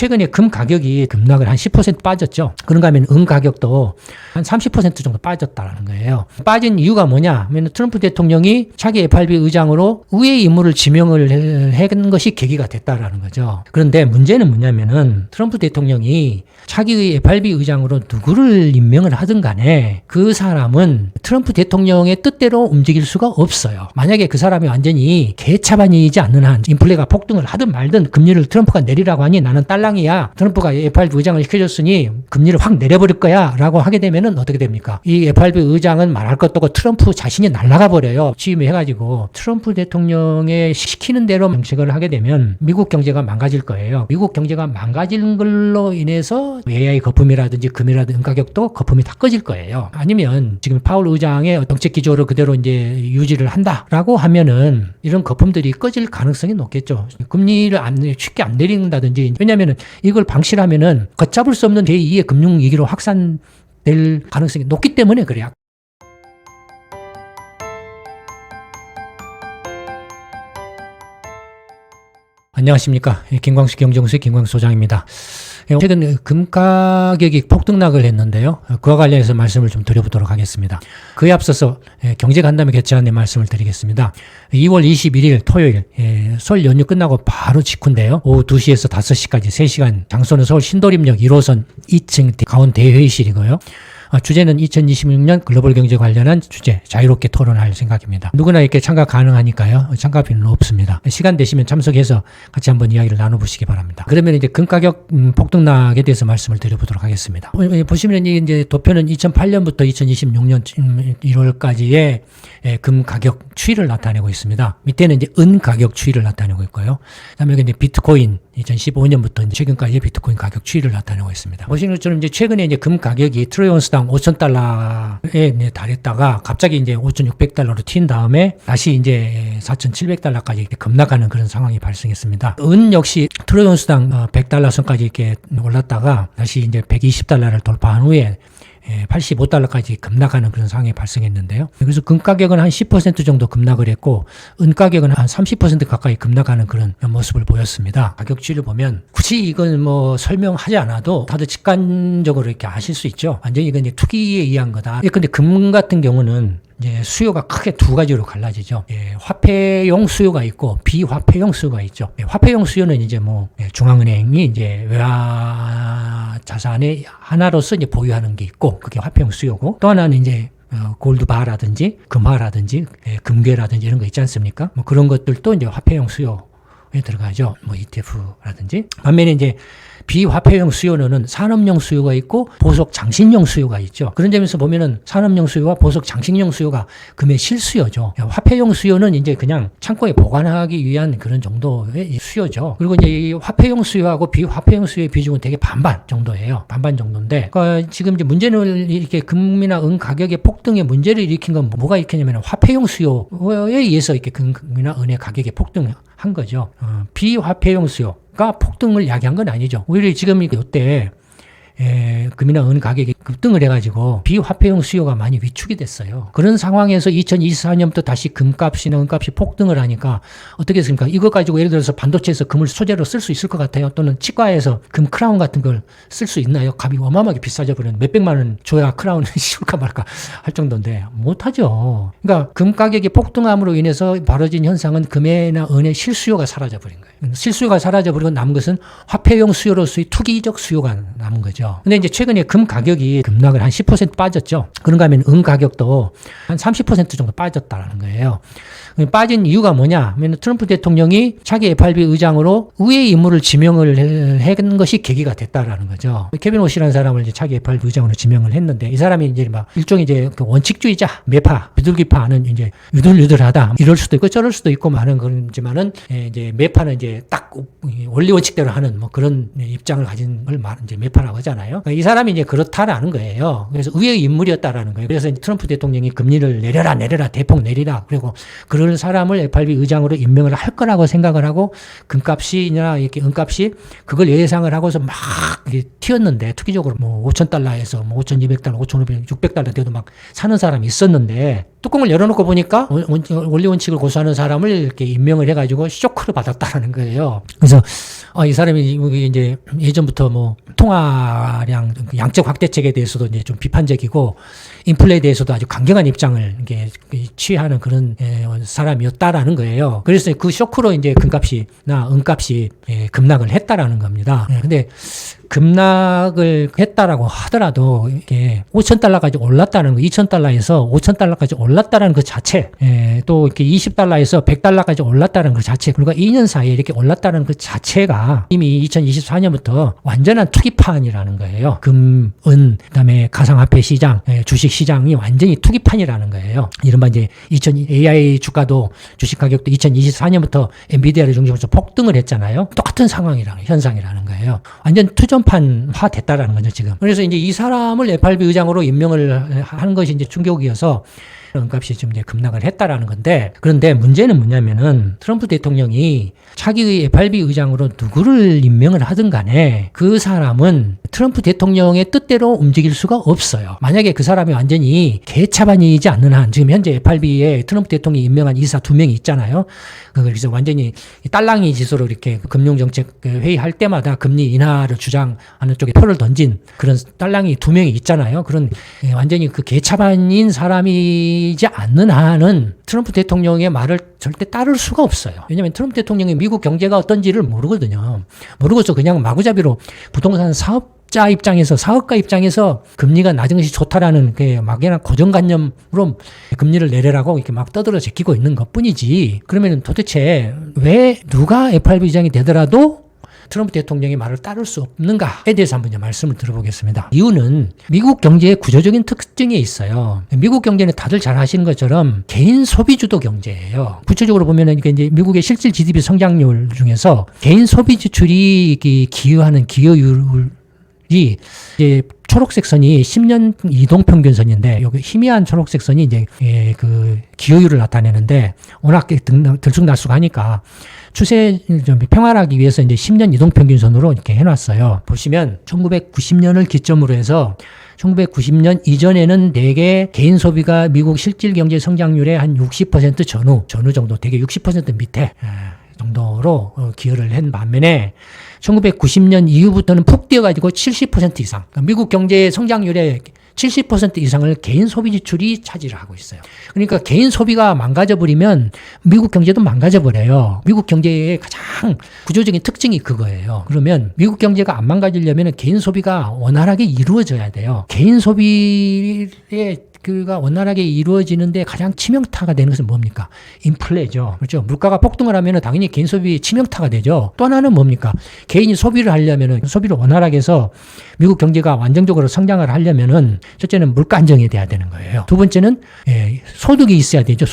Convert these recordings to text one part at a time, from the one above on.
최근에 금 가격이 급락을 한 10% 빠졌죠. 그런가 하면 은 가격도 한 30% 정도 빠졌다는 거예요. 빠진 이유가 뭐냐 하면 트럼프 대통령이 차기 FRB 의장으로 의회 인물을 지명을 한 것이 계기가 됐다라는 거죠. 그런데 문제는 뭐냐면은 트럼프 대통령이 차기 FRB 의장으로 누구를 임명을 하든 간에 그 사람은 트럼프 대통령의 뜻대로 움직일 수가 없어요. 만약에 그 사람이 완전히 개차반이지 않는 한 인플레가 폭등을 하든 말든 금리를 트럼프가 내리라고 하니 나는 딸랑이야. 트럼프가 FRB 의장을 시켜줬으니 금리를 확 내려버릴 거야 라고 하게 되면은 어떻게 됩니까? 이 FRB 의장은 말할 것도 없고 트럼프 자신이 날아가 버려요. 취임해가지고 트럼프 대통령의 시키는 대로 정책을 하게 되면 미국 경제가 망가질 거예요. 미국 경제가 망가지는 걸로 인해서 AI 거품이라든지 금이라든지 은가격도 거품이 다 꺼질 거예요. 아니면 지금 파월 의장의 정책 기조를 그대로 이제 유지를 한다라고 하면은 이런 거품들이 꺼질 가능성이 높겠죠. 금리를 쉽게 안 내린다든지. 왜냐하면은 이걸 방치하면은 걷잡을 수 없는 제2의 금융위기로 확산될 가능성이 높기 때문에 그래요. 안녕하십니까. 김광수 경정수의 김광수 소장입니다. 최근 금 가격이 폭등락을 했는데요. 그와 관련해서 말씀을 좀 드려보도록 하겠습니다. 그에 앞서서 경제간담회 개최안의 말씀을 드리겠습니다. 2월 21일 토요일 설 연휴 끝나고 바로 직후인데요. 오후 2시에서 5시까지 3시간 장소는 서울 신도림역 1호선 2층 가온 대회의실이고요. 주제는 2026년 글로벌 경제 관련한 주제 자유롭게 토론할 생각입니다. 누구나 이렇게 참가 가능하니까요. 참가비는 없습니다. 시간 되시면 참석해서 같이 한번 이야기를 나눠보시기 바랍니다. 그러면 이제 금 가격 폭등락에 대해서 말씀을 드려보도록 하겠습니다. 보시면 이제 도표는 2008년부터 2026년 1월까지의 금 가격 추이를 나타내고 있습니다. 밑에는 이제 은 가격 추이를 나타내고 있고요. 그다음에 이제 비트코인 2015년부터 최근까지의 비트코인 가격 추이를 나타내고 있습니다. 보시는 것처럼 이제 최근에 이제 금 가격이 트로이온스당 5,000달러에 달했다가 갑자기 이제 5,600달러로 튄 다음에 다시 이제 4,700달러까지 급락하는 그런 상황이 발생했습니다. 은 역시 트로이온스당 100달러 선까지 이렇게 올랐다가 다시 이제 120달러를 돌파한 후에 85달러까지 급락하는 그런 상황이 발생했는데요. 그래서 금 가격은 한 10% 정도 급락을 했고 은 가격은 한 30% 가까이 급락하는 그런 모습을 보였습니다. 가격 추이를 보면 굳이 이건 뭐 설명하지 않아도 다들 직관적으로 이렇게 아실 수 있죠. 완전히 이건 이제 투기에 의한 거다. 근데 금 같은 경우는 이제 수요가 크게 두 가지로 갈라지죠. 화폐용 수요가 있고 비화폐용 수요가 있죠. 화폐용 수요는 이제 뭐 중앙은행이 이제 외화 자산의 하나로서 이제 보유하는 게 있고 그게 화폐용 수요고 또 하나는 이제 골드바라든지 금화라든지 금괴라든지 이런 거 있지 않습니까? 뭐 그런 것들도 이제 화폐용 수요에 들어가죠. 뭐 ETF라든지. 반면에 이제 비화폐용 수요는 산업용 수요가 있고 보석 장신용 수요가 있죠. 그런 점에서 보면은 산업용 수요와 보석 장신용 수요가 금의 실수요죠. 화폐용 수요는 이제 그냥 창고에 보관하기 위한 그런 정도의 수요죠. 그리고 이제 이 화폐용 수요하고 비화폐용 수요의 비중은 되게 반반 정도예요. 반반 정도인데, 그러니까 지금 이제 문제는 이렇게 금이나 은 가격의 폭등에 문제를 일으킨 건 뭐가 일으켰냐면 화폐용 수요에 의해서 이렇게 금이나 은의 가격이 폭등한 거죠. 비화폐용 수요가 폭등을 야기한 건 아니죠. 오히려 지금 이때 금이나 은 가격이 급등을 해가지고 비화폐용 수요가 많이 위축이 됐어요. 그런 상황에서 2024년부터 다시 금값이나 은값이 폭등을 하니까 어떻게 했습니까? 이거 가지고 예를 들어서 반도체에서 금을 소재로 쓸 수 있을 것 같아요. 또는 치과에서 금 크라운 같은 걸 쓸 수 있나요? 값이 어마어마하게 비싸져 버리는 몇백만 원 줘야 크라운을 씌울까 말까 할 정도인데 못하죠. 그러니까 금 가격이 폭등함으로 인해서 벌어진 현상은 금이나 은의 실수요가 사라져 버린 거예요. 실수요가 사라져 버리고 남은 것은 화폐용 수요로서의 투기적 수요가 남은 거죠. 근데 이제 최근에 금 가격이 급락을 한 10% 빠졌죠. 그런가 하면 은 가격도 한 30% 정도 빠졌다는 거예요. 빠진 이유가 뭐냐 하면 트럼프 대통령이 차기 FRB 의장으로 의회 인물을 지명을 한 것이 계기가 됐다라는 거죠. 케빈 오시라는 사람을 이제 차기 FRB 의장으로 지명을 했는데 이 사람이 이제 막 일종의 이제 원칙주의자, 매파, 비둘기파는 이제 유들유들하다 이럴 수도 있고 저럴 수도 있고 많은 그런지만은 이제 매파는 이제 딱 원리 원칙대로 하는 뭐 그런 입장을 가진 걸 이제 매파라고 하잖아요. 그러니까 이 사람이 이제 그렇다라는 거예요. 그래서 의회 인물이었다라는 거예요. 그래서 트럼프 대통령이 금리를 내려라 대폭 내리라 그리고 그런 그런 사람을 FRB 의장으로 임명을 할 거라고 생각을 하고 금값이나 이렇게 은값이 그걸 예상을 하고서 막 튀었는데 투기적으로 뭐 5,000달러에서 뭐 5,200달러, 5,500, 600달러 돼도 막 사는 사람이 있었는데 뚜껑을 열어놓고 보니까 원리 원칙을 고수하는 사람을 이렇게 임명을 해가지고 쇼크를 받았다라는 거예요. 그래서 이 사람이 이제 예전부터 뭐 통화량 양적 확대책에 대해서도 이제 좀 비판적이고 인플레에 대해서도 아주 강경한 입장을 이렇게 취하는 그런 사람이었다라는 거예요. 그래서 그 쇼크로 이제 금값이나 은값이 급락을 했다라는 겁니다. 근데 급락을 했다라고 하더라도 이게 5,000달러까지 올랐다는 거, 2,000달러에서 5,000달러까지 올랐다는 그 자체, 또 이렇게 20달러에서 100달러까지 올랐다는 그 자체, 그리고 2년 사이에 이렇게 올랐다는 그 자체가 이미 2024년부터 완전한 투기판이라는 거예요. 금, 은, 그다음에 가상화폐 시장, 주식 시장이 완전히 투기판이라는 거예요. 이른바 이제 AI 주가도 주식 가격도 2024년부터 엔비디아를 중심으로 폭등을 했잖아요. 똑같은 상황이라는 현상이라는 거예요. 완전 투전판화 됐다라는 거죠, 지금. 그래서 이제 이 사람을 FRB 의장으로 임명을 하는 것이 이제 충격이어서 은값이 좀 이제 급락을 했다라는 건데, 그런데 문제는 뭐냐면은 트럼프 대통령이 차기 FRB 의장으로 누구를 임명을 하든 간에 그 사람은 트럼프 대통령의 뜻대로 움직일 수가 없어요. 만약에 그 사람이 완전히 개차반이지 않는 한, 지금 현재 FRB에 트럼프 대통령이 임명한 이사 2명이 있잖아요. 그래서 완전히 딸랑이 지수로 이렇게 금융정책 회의할 때마다 금리 인하를 주장하는 쪽에 표를 던진 그런 딸랑이 2명이 있잖아요. 그런 완전히 그 개차반인 사람이지 않는 한은 트럼프 대통령의 말을 절대 따를 수가 없어요. 왜냐하면 트럼프 대통령이 미국 경제가 어떤지를 모르거든요. 모르고서 그냥 마구잡이로 부동산 사업자 입장에서, 사업가 입장에서 금리가 낮은 것이 좋다라는 게 막연한 고정관념으로 금리를 내려라고 이렇게 막 떠들어 제끼고 있는 것 뿐이지. 그러면 도대체 왜 누가 FRB 의장이 되더라도 트럼프 대통령의 말을 따를 수 없는가에 대해서 한번 말씀을 들어보겠습니다. 이유는 미국 경제의 구조적인 특징이 있어요. 미국 경제는 다들 잘 아시는 것처럼 개인 소비주도 경제예요. 구체적으로 보면은 이제 미국의 실질 GDP 성장률 중에서 개인 소비 지출이 기여하는 기여율이 이제 초록색 선이 10년 이동평균선인데, 여기 희미한 초록색 선이 이제 그 기여율을 나타내는데, 워낙 들쑥날쑥하니까 추세 좀 평활하기 위해서 이제 10년 이동평균선으로 이렇게 해놨어요. 보시면 1990년을 기점으로 해서 1990년 이전에는 대개 개인 소비가 미국 실질 경제 성장률의 한 60% 전후 정도, 되게 60% 밑에 정도로 기여를 한 반면에 1990년 이후부터는 푹 뛰어가지고 70% 이상, 그러니까 미국 경제의 성장률의 70% 이상을 개인 소비 지출이 차지를 하고 있어요. 그러니까 개인 소비가 망가져버리면 미국 경제도 망가져버려요. 미국 경제의 가장 구조적인 특징이 그거예요. 그러면 미국 경제가 안 망가지려면 개인 소비가 원활하게 이루어져야 돼요. 개인 소비의 그가 원활하게 이루어지는데 가장 치명타가 되는 것은 뭡니까? 인플레죠. 그렇죠. 물가가 폭등을 하면 당연히 개인 소비 치명타가 되죠. 또 하나는 뭡니까? 개인이 소비를 하려면, 소비를 원활하게 해서 미국 경제가 완전적으로 성장을 하려면은 첫째는 물가 안정이 돼야 되는 거예요. 두 번째는 소득이 있어야 되죠.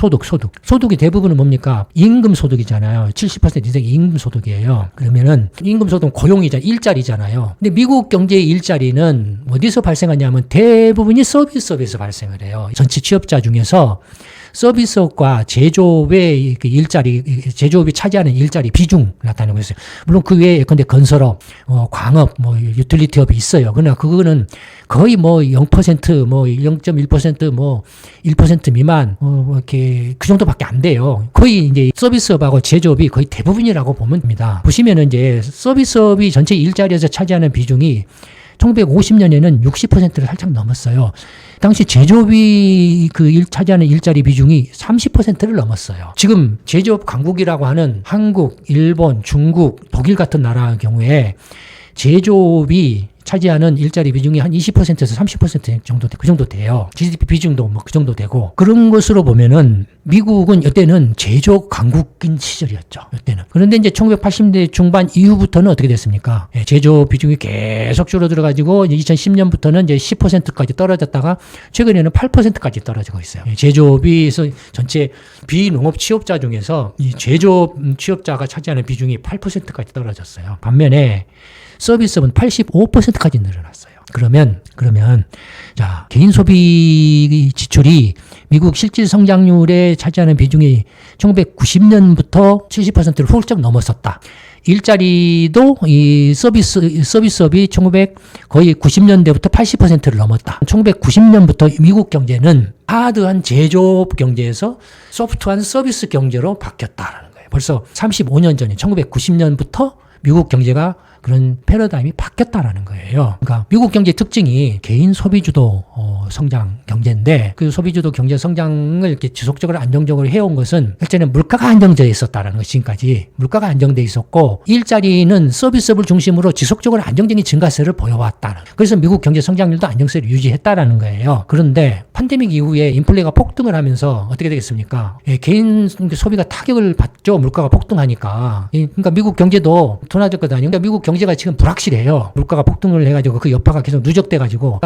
소득이 대부분은 뭡니까? 임금 소득이잖아요. 70% 이상이 임금 소득이에요. 그러면은 임금 소득은 고용이자 일자리잖아요. 근데 미국 경제의 일자리는 어디서 발생하냐면 대부분이 서비스업에서 발생을 해요. 전체 취업자 중에서 서비스업과 제조업의 제조업이 차지하는 일자리 비중 나타내고 있어요. 물론 그 외에 예컨대 건설업, 광업, 유틸리티업이 있어요. 그러나 그거는 거의 0%, 0.1%, 1% 미만, 이렇게 그 정도밖에 안 돼요. 거의 이제 서비스업하고 제조업이 거의 대부분이라고 보면 됩니다. 보시면은 이제 서비스업이 전체 일자리에서 차지하는 비중이 1950년에는 60%를 살짝 넘었어요. 당시 제조업이 차지하는 일자리 비중이 30%를 넘었어요. 지금 제조업 강국이라고 하는 한국, 일본, 중국, 독일 같은 나라의 경우에 제조업이 차지하는 일자리 비중이 한 20%에서 30% 정도, 그 정도 돼요. GDP 비중도 그 정도 되고. 그런 것으로 보면은 미국은 이때는 제조업 강국인 시절이었죠. 이때는. 그런데 이제 1980년대 중반 이후부터는 어떻게 됐습니까? 제조업 비중이 계속 줄어들어가지고 2010년부터는 이제 10%까지 떨어졌다가 최근에는 8%까지 떨어지고 있어요. 제조업이 전체 비농업 취업자 중에서 이 제조업 취업자가 차지하는 비중이 8%까지 떨어졌어요. 반면에 서비스업은 85%까지 늘어났어요. 그러면 자, 개인 소비 지출이 미국 실질 성장률에 차지하는 비중이 1990년부터 70%를 훌쩍 넘었었다. 일자리도 이 서비스업이 거의 90년대부터 80%를 넘었다. 1990년부터 미국 경제는 하드한 제조업 경제에서 소프트한 서비스 경제로 바뀌었다라는 거예요. 벌써 35년 전에 1990년부터 미국 경제가 그런 패러다임이 바뀌었다라는 거예요. 그러니까 미국 경제 특징이 개인 소비주도 성장 경제인데 그 소비주도 경제 성장을 이렇게 지속적으로 안정적으로 해온 것은 일단은 물가가 안정되어 있었다라는 것. 지금까지 물가가 안정되어 있었고 일자리는 서비스업을 중심으로 지속적으로 안정적인 증가세를 보여왔다는. 그래서 미국 경제 성장률도 안정세를 유지했다라는 거예요. 그런데 팬데믹 이후에 인플레가 폭등을 하면서 어떻게 되겠습니까? 개인 소비가 타격을 받죠. 물가가 폭등하니까. 그러니까 미국 경제도 둔화됐거든요. 그러니까 미국 경제가 지금 불확실해요. 물가가 폭등을 해가지고 그 여파가 계속 누적돼가지고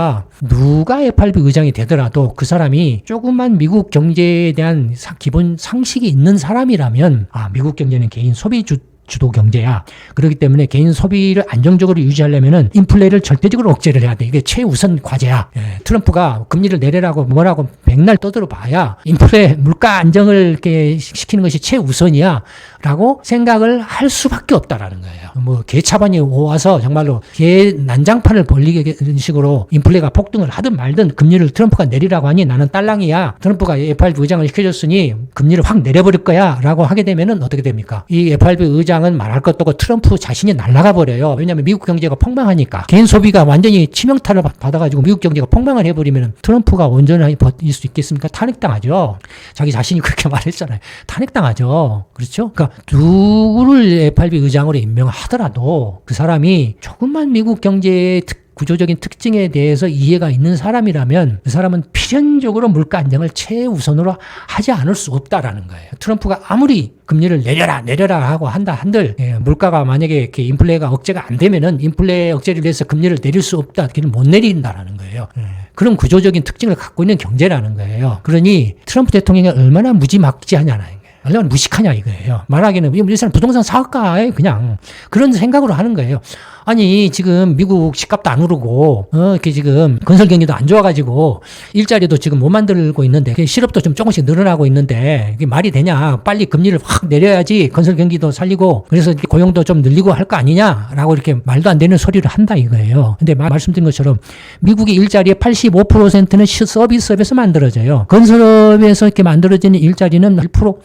누가 FRB 의장이 되더라도 그 사람이 조금만 미국 경제에 대한 기본 상식이 있는 사람이라면 미국 경제는 개인 소비 주도 경제야. 그렇기 때문에 개인 소비를 안정적으로 유지하려면은 인플레를 절대적으로 억제를 해야 돼. 이게 최우선 과제야. 트럼프가 금리를 내리라고 뭐라고 백날 떠들어 봐야 인플레 물가 안정을 이렇게 시키는 것이 최우선이야. 라고 생각을 할 수밖에 없다라는 거예요. 뭐 개차반이 와서 정말로 개 난장판을 벌리는 식으로 인플레가 폭등을 하든 말든 금리를 트럼프가 내리라고 하니 나는 딸랑이야. 트럼프가 FRB 의장을 시켜줬으니 금리를 확 내려버릴 거야. 라고 하게 되면은 어떻게 됩니까? 이 FRB 의장은 말할 것도 없고 트럼프 자신이 날아가 버려요. 왜냐하면 미국 경제가 폭망하니까. 개인 소비가 완전히 치명타를 받아가지고 미국 경제가 폭망을 해버리면 트럼프가 온전히 버틸 수 있겠습니까? 탄핵당하죠. 자기 자신이 그렇게 말했잖아요. 탄핵당하죠. 그렇죠? 그러니까 누구를 FRB 의장으로 임명하더라도 그 사람이 조금만 미국 경제의 구조적인 특징에 대해서 이해가 있는 사람이라면 그 사람은 필연적으로 물가 안정을 최우선으로 하지 않을 수 없다라는 거예요. 트럼프가 아무리 금리를 내려라 하고 한들 물가가 만약에 이렇게 인플레가 억제가 안 되면은 인플레 억제를 위해서 금리를 내릴 수 없다. 그는 못 내린다라는 거예요. 그런 구조적인 특징을 갖고 있는 경제라는 거예요. 그러니 트럼프 대통령이 얼마나 무지막지하냐는 거예요. 얼마나 무식하냐 이거예요. 말하기는 이 사람 부동산 사업가에 그냥 그런 생각으로 하는 거예요. 아니 지금 미국 집값도 안 오르고 이렇게 지금 건설 경기도 안 좋아가지고 일자리도 지금 못 만들고 있는데 실업도 좀 조금씩 늘어나고 있는데 이게 말이 되냐? 빨리 금리를 확 내려야지 건설 경기도 살리고 그래서 고용도 좀 늘리고 할 거 아니냐라고 이렇게 말도 안 되는 소리를 한다 이거예요. 근데 말씀드린 것처럼 미국의 일자리의 85%는 서비스업에서 만들어져요. 건설업에서 이렇게 만들어지는 일자리는 1%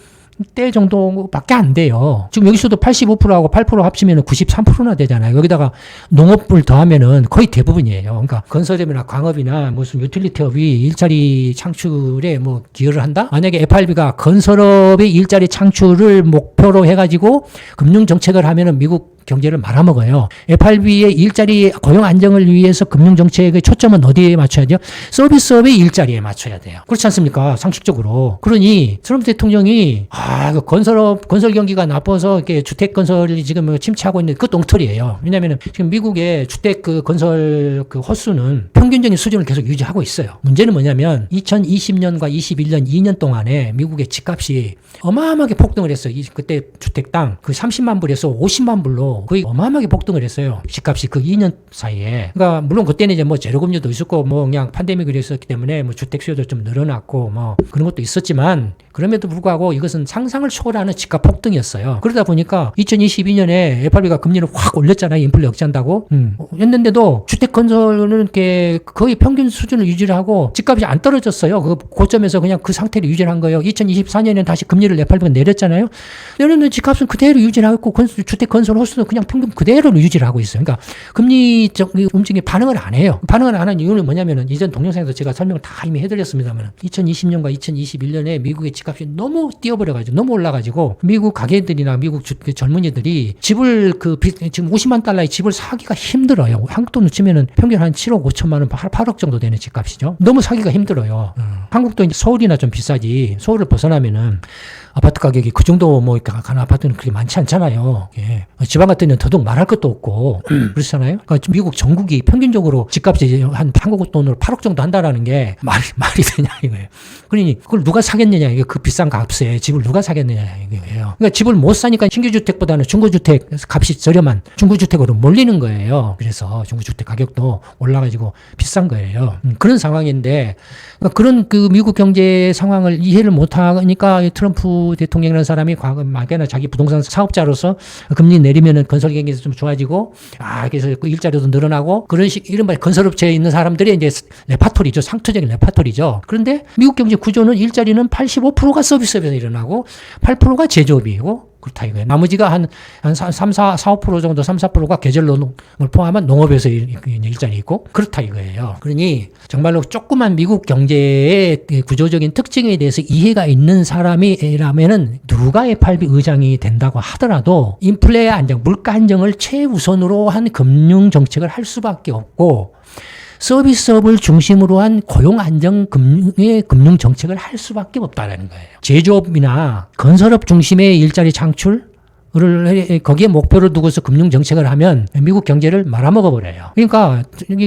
정도밖에 안 돼요. 지금 여기서도 85%하고 8% 합치면 93%나 되잖아요. 여기다가 농업을 더하면은 거의 대부분이에요. 그러니까 건설업이나 광업이나 무슨 유틸리티업이 일자리 창출에 뭐 기여를 한다? 만약에 FRB가 건설업의 일자리 창출을 목표로 해가지고 금융정책을 하면은 미국 경제를 말아먹어요. FRB의 일자리 고용 안정을 위해서 금융정책의 초점은 어디에 맞춰야 돼요? 서비스업의 일자리에 맞춰야 돼요. 그렇지 않습니까? 상식적으로. 그러니 트럼프 대통령이 그 건설 경기가 나빠서 이렇게 주택 건설이 지금 침체하고 있는 그것도 엉터리예요. 왜냐하면 지금 미국의 주택 그 건설 그 헛수는 평균적인 수준을 계속 유지하고 있어요. 문제는 뭐냐면 2020년과 21년 2년 동안에 미국의 집값이 어마어마하게 폭등을 했어요. 그때 주택당 그 30만 불에서 50만 불로 거의 어마어마하게 폭등을 했어요. 집값이 그 2년 사이에. 그러니까 물론 그때는 이제 뭐 재료금리도 있었고 뭐 그냥 팬데믹이 있었기 때문에 뭐 주택 수요도 좀 늘어났고 뭐 그런 것도 있었지만 그럼에도 불구하고 이것은 상상을 초월하는 집값 폭등이었어요. 그러다 보니까 2022년에 FRB가 금리를 확 올렸잖아요. 인플레 억제한다고. 했는데도 주택 건설은 이렇게 거의 평균 수준을 유지를 하고 집값이 안 떨어졌어요. 그 고점에서 그냥 그 상태를 유지를 한 거예요. 2024년에는 다시 금리를 FRB가 내렸잖아요. 내렸는데 집값은 그대로 유지를 하고 주택 건설 호수도 그냥 평균 그대로 유지를 하고 있어요. 그러니까 금리적 움직임에 반응을 안 해요. 반응을 안 하는 이유는 뭐냐면은 이전 동영상에서 제가 설명을 다 이미 해드렸습니다만 2020년과 2021년에 미국의 집값이 너무 뛰어버려가지고 너무 올라가지고 미국 가게들이나 미국 젊은이들이 집을 지금 50만 달러의 집을 사기가 힘들어요. 한국 돈으로 치면은 평균 한 7억 5천만 원, 8억 정도 되는 집값이죠. 너무 사기가 힘들어요. 한국도 이제 서울이나 좀 비싸지. 서울을 벗어나면은 아파트 가격이 그 정도 뭐 가는 아파트는 그렇게 많지 않잖아요. 예. 지방 같은 같은 데는 더더욱 말할 것도 없고 그렇잖아요. 그러니까 미국 전국이 평균적으로 집값이 한 한국 돈으로 8억 정도 한다라는 게 말이 되냐 이거예요. 그러니 그걸 누가 사겠느냐 이게 그 비싼 값에 집을 누가 사겠느냐 이거예요. 그러니까 집을 못 사니까 신규주택보다는 중고주택 값이 저렴한 중고주택으로 몰리는 거예요. 그래서 중고주택 가격도 올라가지고 비싼 거예요. 그런 상황인데 그러니까 그런 그 미국 경제 상황을 이해를 못하니까 트럼프 대통령이라는 사람이 막연히 자기 부동산 사업자로서 금리 내리면은 건설 경기에서 좀 좋아지고 그래서 그 일자리도 늘어나고 그런 이른바 건설업체에 있는 사람들이 이제 레파토리죠. 상투적인 레파토리죠. 그런데 미국 경제 구조는 일자리는 85%가 서비스업에서 일어나고 8%가 제조업이고 그렇다 이거예요. 나머지가 한 5% 정도, 3, 4%가 계절 노동을 포함한 농업에서 일자리 있고 그렇다 이거예요. 그러니 정말로 조그만 미국 경제의 구조적인 특징에 대해서 이해가 있는 사람이라면은 누가 FRB 의장이 된다고 하더라도 인플레 안정, 물가 안정을 최우선으로 한 금융 정책을 할 수밖에 없고 서비스업을 중심으로 한 고용 안정 금융 정책을 할 수밖에 없다는 거예요. 제조업이나 건설업 중심의 일자리 창출을 거기에 목표를 두고서 금융 정책을 하면 미국 경제를 말아먹어 버려요. 그러니까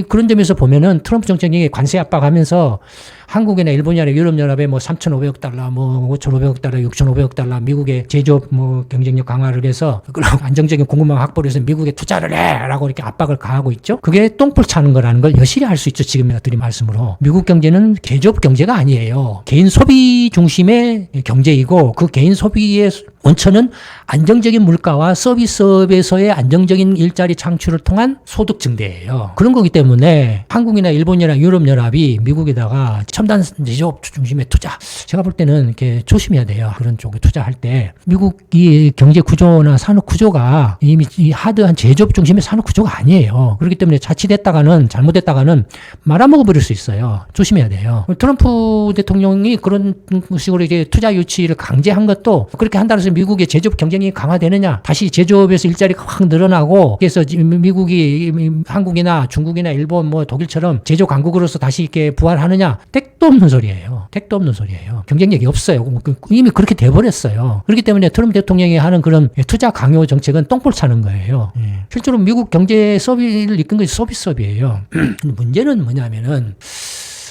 그런 점에서 보면은 트럼프 정책이 관세 압박하면서 한국이나 일본이나 유럽연합에 뭐 3,500억 달러, 뭐 5,500억 달러, 6,500억 달러 미국의 제조업 뭐 경쟁력 강화를 해서 안정적인 공급망 확보를 해서 미국에 투자를 해라고 이렇게 압박을 가하고 있죠. 그게 똥볼 차는 거라는 걸 여실히 알 수 있죠. 지금 드린 말씀으로. 미국 경제는 제조업 경제가 아니에요. 개인 소비 중심의 경제이고 그 개인 소비의 원천은 안정적인 물가와 서비스업에서의 안정적인 일자리 창출을 통한 소득 증대예요. 그런 거기 때문에 한국이나 일본이나 유럽연합이 미국에다가 첨단 제조업 중심의 투자. 제가 볼 때는 이렇게 조심해야 돼요. 그런 쪽에 투자할 때. 미국이 경제 구조나 산업 구조가 이미 이 하드한 제조업 중심의 산업 구조가 아니에요. 그렇기 때문에 자칫했다가는, 잘못했다가는 말아먹어 버릴 수 있어요. 조심해야 돼요. 트럼프 대통령이 그런 식으로 이제 투자 유치를 강제한 것도 그렇게 한다고 해서 미국의 제조업 경쟁이 강화되느냐? 다시 제조업에서 일자리가 확 늘어나고 그래서 미국이 한국이나 중국이나 일본 뭐 독일처럼 제조 강국으로서 다시 이렇게 부활하느냐? 택도 없는 소리예요. 택도 없는 소리예요. 경쟁력이 없어요. 이미 그렇게 돼버렸어요. 그렇기 때문에 트럼프 대통령이 하는 그런 투자 강요 정책은 똥볼 차는 거예요. 실제로 미국 경제 서비를 이끈 것이 서비스업이에요. 문제는 뭐냐면은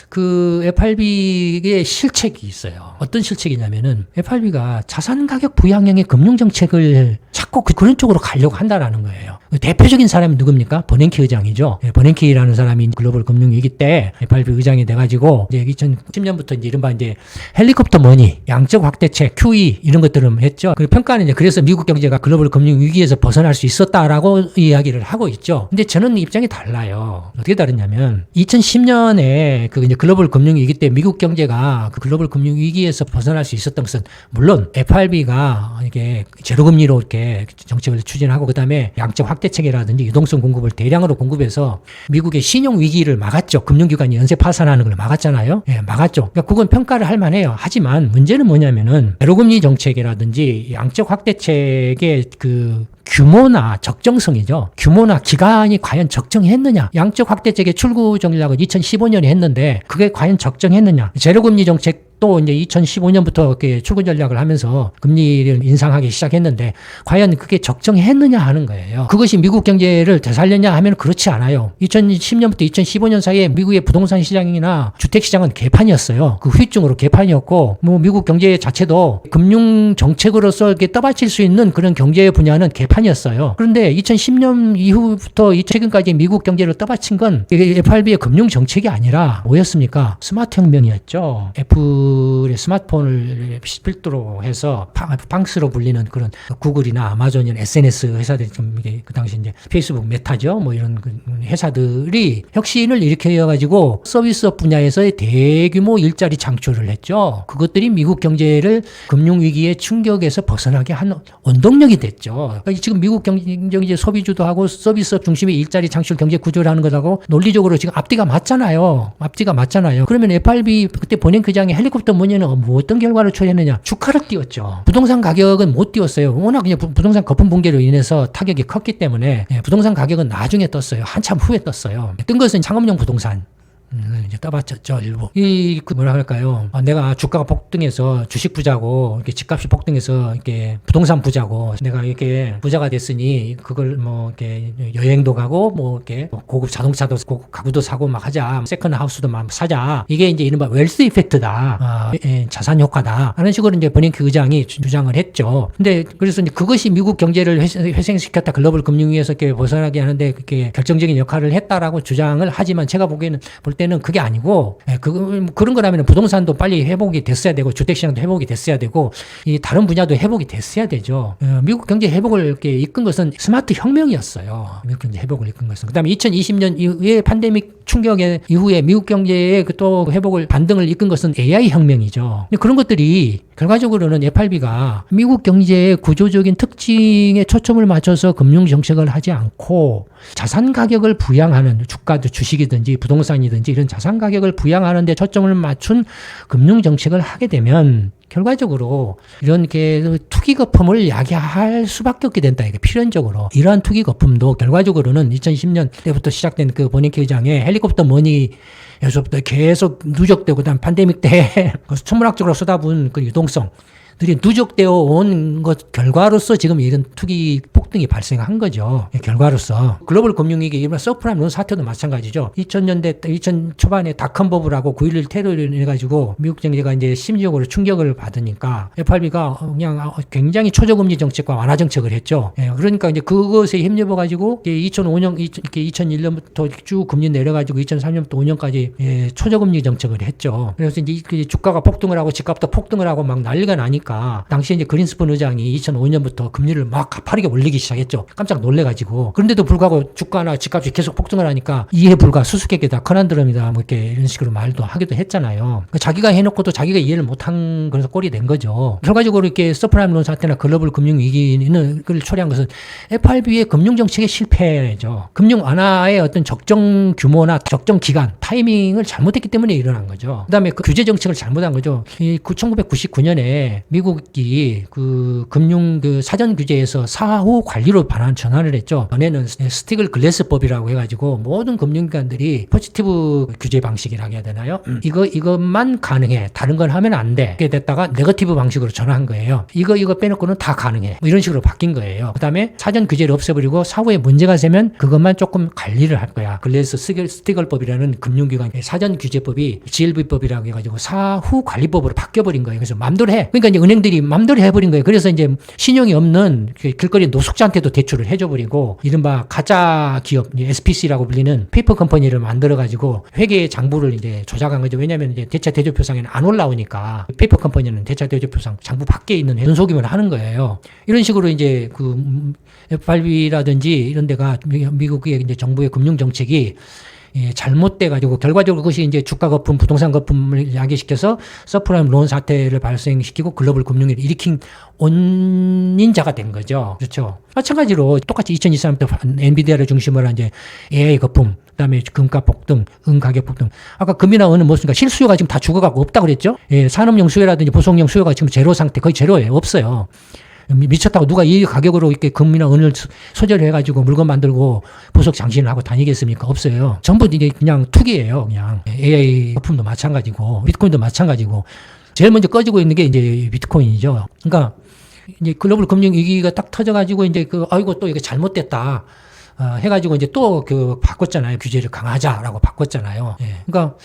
그 FRB의 실책이 있어요. 어떤 실책이냐면은 FRB가 자산 가격 부양형의 금융 정책을 자꾸 그런 쪽으로 가려고 한다라는 거예요. 대표적인 사람이 누굽니까? 버냉키 의장이죠. 버냉키라는 사람이 글로벌 금융 위기 때 FRB 의장이 돼가지고 이제 2010년부터 이제 이른바 이제 헬리콥터 머니, 양적 확대책, QE 이런 것들을 했죠. 그 평가는 이제 그래서 미국 경제가 글로벌 금융 위기에서 벗어날 수 있었다라고 이야기를 하고 있죠. 근데 저는 입장이 달라요. 어떻게 다르냐면 2010년에 그 이제 글로벌 금융 위기 때 미국 경제가 그 글로벌 금융 위기에서 벗어날 수 있었던 것은 물론 FRB가 이게 제로금리로 이렇게 정책을 추진하고 그다음에 양적 확대책이라든지 유동성 공급을 대량으로 공급해서 미국의 신용 위기를 막았죠. 금융기관이 연쇄 파산하는 걸 막았잖아요. 예, 막았죠. 그러니까 그건 평가를 할 만해요. 하지만 문제는 뭐냐면은 제로금리 정책이라든지 양적 확대책의 그 규모나 적정성이죠. 규모나 기간이 과연 적정했느냐. 양적 확대책의 출구 전략을 2015년에 했는데 그게 과연 적정했느냐. 제로금리 정책 또 이제 2015년부터 이렇게 출구 전략을 하면서 금리를 인상하기 시작했는데 과연 그게 적정했느냐 하는 거예요. 그것이 미국 경제를 되살렸냐 하면 그렇지 않아요. 2010년부터 2015년 사이에 미국의 부동산 시장이나 주택 시장은 개판이었어요. 그 후유증으로 개판이었고 뭐 미국 경제 자체도 금융 정책으로서 이렇게 떠받칠 수 있는 그런 경제 분야는 개판이었어요. 그런데 2010년 이후부터 최근까지 미국 경제를 떠받친 건 FRB의 금융 정책이 아니라 뭐였습니까? 스마트 혁명이었죠. 애플의 스마트폰을 필두로 해서 팡스로 불리는 그런 구글이나 아마존이나 SNS 회사들이 좀 이게 그 당시 이제 페이스북 메타죠. 뭐 이런 그 회사들이 혁신을 일으켜가지고 서비스업 분야에서의 대규모 일자리 창출을 했죠. 그것들이 미국 경제를 금융위기의 충격에서 벗어나게 한 원동력이 됐죠. 그러니까 지금 미국 경제 소비주도 하고 서비스업 중심의 일자리 창출 경제 구조를 하는 것하고 논리적으로 지금 앞뒤가 맞잖아요. 앞뒤가 맞잖아요. 그러면 FRB 그때 버냉키 의장이 헬리콥터 문제는 뭐 어떤 결과를 초래했느냐? 주가를 띄웠죠. 부동산 가격은 못 띄웠어요. 워낙 그냥 부동산 거품 붕괴로 인해서 타격이 컸기 때문에 부동산 가격은 나중에 떴어요. 한참 후에 떴어요. 뜬 것은 상업용 부동산. 이제 떠받쳤죠, 일부. 그 뭐라 할까요? 내가 주가가 폭등해서 주식 부자고, 이렇게 집값이 폭등해서, 이렇게 부동산 부자고, 내가 이렇게 부자가 됐으니, 그걸 뭐, 이렇게 여행도 가고, 뭐, 이렇게 고급 자동차도, 고급 가구도 사고 막 하자. 세컨드 하우스도 막 사자. 이게 이제 이른바 웰스 이펙트다. 자산 효과다. 하는 식으로 이제 버냉키 의장이 주장을 했죠. 근데 그래서 이제 그것이 미국 경제를 회생시켰다. 글로벌 금융위에서 이렇게 벗어나게 하는데, 그렇게 결정적인 역할을 했다라고 주장을 하지만 제가 보기에는 볼 때는 그게 아니고 그런 거라면 부동산도 빨리 회복이 됐어야 되고 주택시장도 회복이 됐어야 되고 이 다른 분야도 회복이 됐어야 되죠. 미국 경제 회복을 이렇게 이끈 것은 스마트 혁명이었어요. 미국 경제 회복을 이끈 것은. 그다음에 2020년 이후에 팬데믹 충격 이후에 미국 경제의 또 회복을 반등을 이끈 것은 AI 혁명이죠. 근데 그런 것들이 결과적으로는 FRB가 미국 경제의 구조적인 특징에 초점을 맞춰서 금융 정책을 하지 않고 자산 가격을 부양하는 주가도 주식이든지 부동산이든지 이런 자산 가격을 부양하는 데 초점을 맞춘 금융 정책을 하게 되면 결과적으로 이런 게 투기 거품을 야기할 수밖에 없게 된다. 이게 필연적으로. 이러한 투기 거품도 결과적으로는 2010년 때부터 시작된 그 버냉키 의장의 헬리콥터 머니에서부터 계속 누적되고 그다음 팬데믹 때 천문학적으로 쏟아부은 그 유동성 들이 누적되어 온 것 결과로서 지금 이런 투기 폭등이 발생한 거죠. 결과로서 글로벌 금융위기 이른바 서프라임 론 사태도 마찬가지죠. 2000 초반에 닷컴 버블하고 9.11 테러를 해가지고 미국 경제가 이제 심리적으로 충격을 받으니까 FRB가 그냥 굉장히 초저금리 정책과 완화 정책을 했죠. 그러니까 이제 그것에 힘입어가지고 2005년, 이렇게 2001년부터 쭉 금리 내려가지고 2003년부터 5년까지 초저금리 정책을 했죠. 그래서 이제 주가가 폭등을 하고 집값도 폭등을 하고 막 난리가 나니까 당시에 이제 그린스펀 의장이 2005년부터 금리를 막 가파르게 올리기 시작했죠. 깜짝 놀래가지고. 그런데도 불구하고 주가나 집값이 계속 폭등을 하니까 이해 불가 수수께끼다 커난드럼이다 뭐 이렇게 이런 식으로 말도 하기도 했잖아요. 자기가 해놓고도 자기가 이해를 못한 그래서 꼴이 된 거죠. 결과적으로 이렇게 서프라임론 사태나 글로벌 금융 위기는 그걸 초래한 것은 FRB의 금융 정책의 실패죠. 금융 완화의 어떤 적정 규모나 적정 기간, 타이밍을 잘못했기 때문에 일어난 거죠. 그다음에 그 규제 정책을 잘못한 거죠. 1999년에 미국이 그 금융 그 사전 규제에서 사후 관리로 전환을 했죠. 전에는 스티글 글래스법이라고 해가지고 모든 금융기관들이 포지티브 규제 방식이라고 해야 되나요? 이것만 가능해. 다른 건 하면 안 돼. 그게 됐다가 네거티브 방식으로 전환한 거예요. 이거 빼놓고는 다 가능해. 뭐 이런 식으로 바뀐 거예요. 그 다음에 사전 규제를 없애버리고 사후에 문제가 생기면 그것만 조금 관리를 할 거야. 글래스 스티글법이라는 금융기관 사전 규제법이 GLB법이라고 해가지고 사후 관리법으로 바뀌어버린 거예요. 그래서 맘대로 해. 그러니까 이제 은행들이 맘대로 해버린 거예요. 그래서 이제 신용이 없는 길거리 노숙자한테도 대출을 해줘버리고 이른바 가짜 기업 SPC라고 불리는 페이퍼 컴퍼니를 만들어가지고 회계 장부를 이제 조작한 거죠. 왜냐하면 이제 대차 대조표상에는 안 올라오니까 페이퍼 컴퍼니는 대차 대조표상 장부 밖에 있는 연속임을 하는 거예요. 이런 식으로 이제 그 FRB라든지 이런 데가 미국의 이제 정부의 금융 정책이 잘못돼가지고 결과적으로 그것이 이제 주가 거품, 부동산 거품을 야기시켜서 서프라임 론 사태를 발생시키고 글로벌 금융위기를 일으킨 원인자가 된 거죠. 그렇죠. 마찬가지로 똑같이 2023년부터 엔비디아를 중심으로 한 이제 AI 거품, 그다음에 금가 폭등, 은 가격 폭등. 아까 금이나 은은 뭐습니까? 실수요가 지금 다 죽어가고 없다 그랬죠. 산업용 수요라든지 보석용 수요가 지금 제로 상태, 거의 제로예요. 없어요. 미쳤다고 누가 이 가격으로 이렇게 금이나 은을 소재해가지고 물건 만들고 보석 장신을 하고 다니겠습니까? 없어요. 전부 이게 그냥 투기예요. 그냥 AI 거품도 마찬가지고 비트코인도 마찬가지고 제일 먼저 꺼지고 있는 게 이제 비트코인이죠. 그러니까 이제 글로벌 금융 위기가 딱 터져가지고 이제 아이고 또 이게 잘못됐다. 해가지고 이제 또 바꿨잖아요. 규제를 강화하자라고 바꿨잖아요. 그러니까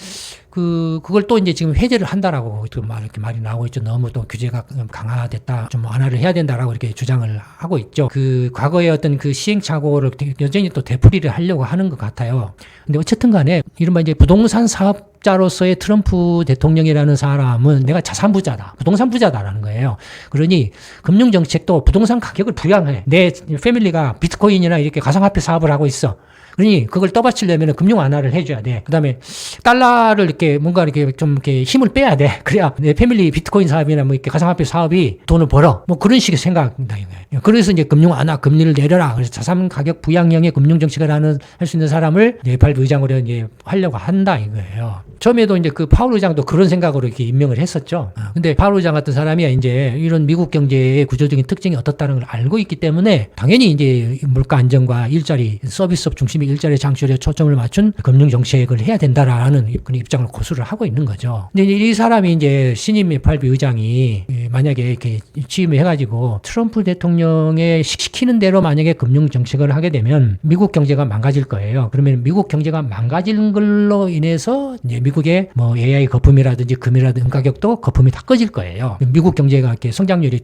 그걸 또 이제 지금 해제를 한다라고 이렇게 말이 나오고 있죠. 너무 또 규제가 강화됐다. 좀 완화를 해야 된다라고 이렇게 주장을 하고 있죠. 과거의 어떤 시행착오를 여전히 또 되풀이를 하려고 하는 것 같아요. 근데 어쨌든 간에 이른바 이제 부동산 사업자로서의 트럼프 대통령이라는 사람은 내가 자산 부자다. 부동산 부자다라는 거예요. 그러니 금융 정책도 부동산 가격을 부양해. 내 패밀리가 비트코인이나 이렇게 가상화폐 사업을 하고 있어. 그러니 그걸 떠받치려면 금융 완화를 해줘야 돼. 그다음에 달러를 이렇게 뭔가 이렇게 좀 이렇게 힘을 빼야 돼. 그래야 내 패밀리 비트코인 사업이나 뭐 이렇게 가상화폐 사업이 돈을 벌어. 뭐 그런 식의 생각입니다. 그래서 이제 금융 완화, 금리를 내려라. 그래서 자산 가격 부양형의 금융 정책을 할 수 있는 사람을 FRB 의장으로 이제 하려고 한다 이거예요. 처음에도 이제 파월 의장도 그런 생각으로 이렇게 임명을 했었죠. 근데 파월 의장 같은 사람이 이제 이런 미국 경제의 구조적인 특징이 어떻다는 걸 알고 있기 때문에 당연히 이제 물가 안정과 일자리 서비스업 중심이 중심의 일자리 창출에 초점을 맞춘 금융 정책을 해야 된다라는 그런 입장을 고수를 하고 있는 거죠. 근데 이 사람이 이제 신임 FRB 의장이 만약에 이렇게 취임을 해가지고 트럼프 대통령의 시키는 대로 만약에 금융 정책을 하게 되면 미국 경제가 망가질 거예요. 그러면 미국 경제가 망가지는 걸로 인해서 이제 미국의 뭐 AI 거품이라든지 금이라든지 가격도 거품이 다 꺼질 거예요. 미국 경제가 이렇게 성장률이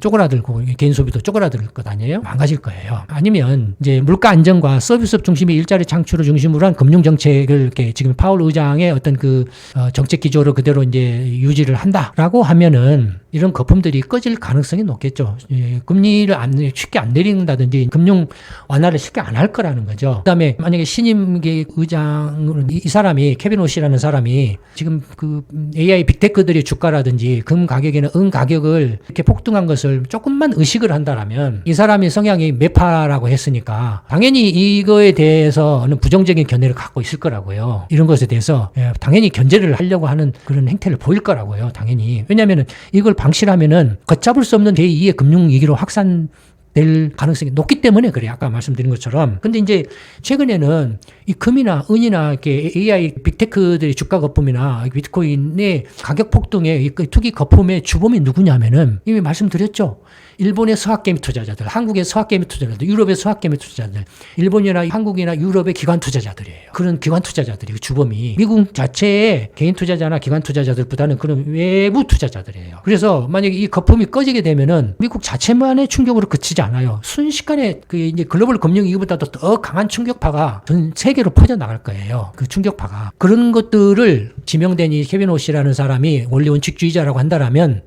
쪼그라들고 개인 소비도 쪼그라들 것 아니에요? 망가질 거예요. 아니면 이제 물가 안정과 서비스업 중심의 일자리 창출을 중심으로 한 금융 정책을 이렇게 지금 파월 의장의 어떤 그 정책 기조로 그대로 이제 유지를 한다라고 하면은 이런 거품들이 꺼질 가능성이 높겠죠. 금리를 쉽게 안 내린다든지 금융 완화를 쉽게 안 할 거라는 거죠. 그다음에 만약에 신임 의장 이 사람이 케빈 오시라는 사람이 지금 그 AI 빅테크들의 주가라든지 금 가격이나 은 가격을 이렇게 폭등한 것을 조금만 의식을 한다라면 이 사람이 성향이 매파라고 했으니까 당연히 이거에 대해서는 부정적인 견해를 갖고 있을 거라고요. 이런 것에 대해서 당연히 견제를 하려고 하는 그런 행태를 보일 거라고요. 당연히. 왜냐하면 이걸 방치하면은 걷잡을 수 없는 제2의 금융위기로 확산될 가능성이 높기 때문에 그래요. 아까 말씀드린 것처럼. 근데 이제 최근에는 이 금이나 은이나 이렇게 AI 빅테크들의 주가 거품이나 비트코인의 가격 폭등의 이 투기 거품의 주범이 누구냐면은 이미 말씀드렸죠. 일본의 서학개미 투자자들, 한국의 서학개미 투자자들, 유럽의 서학개미 투자자들, 일본이나 한국이나 유럽의 기관 투자자들이에요. 그런 기관 투자자들이 주범이 미국 자체의 개인 투자자나 기관 투자자들보다는 그런 외부 투자자들이에요. 그래서 만약에 이 거품이 꺼지게 되면은 미국 자체만의 충격으로 그치지 않아요. 순식간에 그 이제 글로벌 금융 위기보다도 더 강한 충격파가 전 세계로 퍼져나갈 거예요. 그 충격파가. 그런 것들을 지명된 이 케빈 오시라는 사람이 원리 원칙주의자라고 한다라면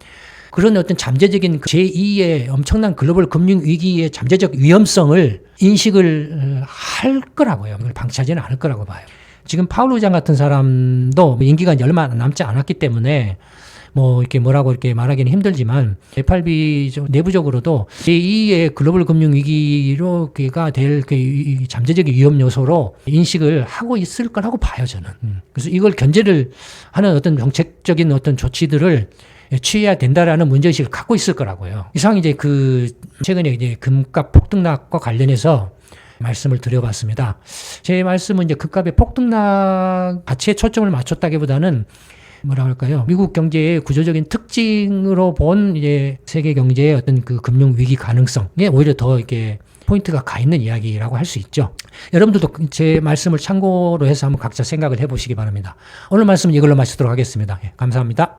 그런 어떤 잠재적인 제2의 엄청난 글로벌 금융 위기의 잠재적 위험성을 인식을 할 거라고요. 이걸 방치하지는 않을 거라고 봐요. 지금 파월 의장 같은 사람도 임기가 얼마 남지 않았기 때문에 뭐 이렇게 뭐라고 이렇게 말하기는 힘들지만 FRB 내부적으로도 제2의 글로벌 금융 위기로가 될 그 잠재적인 위험 요소로 인식을 하고 있을 거라고 봐요, 저는. 그래서 이걸 견제를 하는 어떤 정책적인 어떤 조치들을 취해야 된다라는 문제의식을 갖고 있을 거라고요. 이상 이제 최근에 이제 금값 폭등락과 관련해서 말씀을 드려봤습니다. 제 말씀은 이제 금값의 폭등락 가치에 초점을 맞췄다기보다는 뭐라 할까요? 미국 경제의 구조적인 특징으로 본 이제 세계 경제의 어떤 그 금융 위기 가능성에 오히려 더 이렇게 포인트가 가 있는 이야기라고 할 수 있죠. 여러분들도 제 말씀을 참고로 해서 한번 각자 생각을 해보시기 바랍니다. 오늘 말씀은 이걸로 마치도록 하겠습니다. 감사합니다.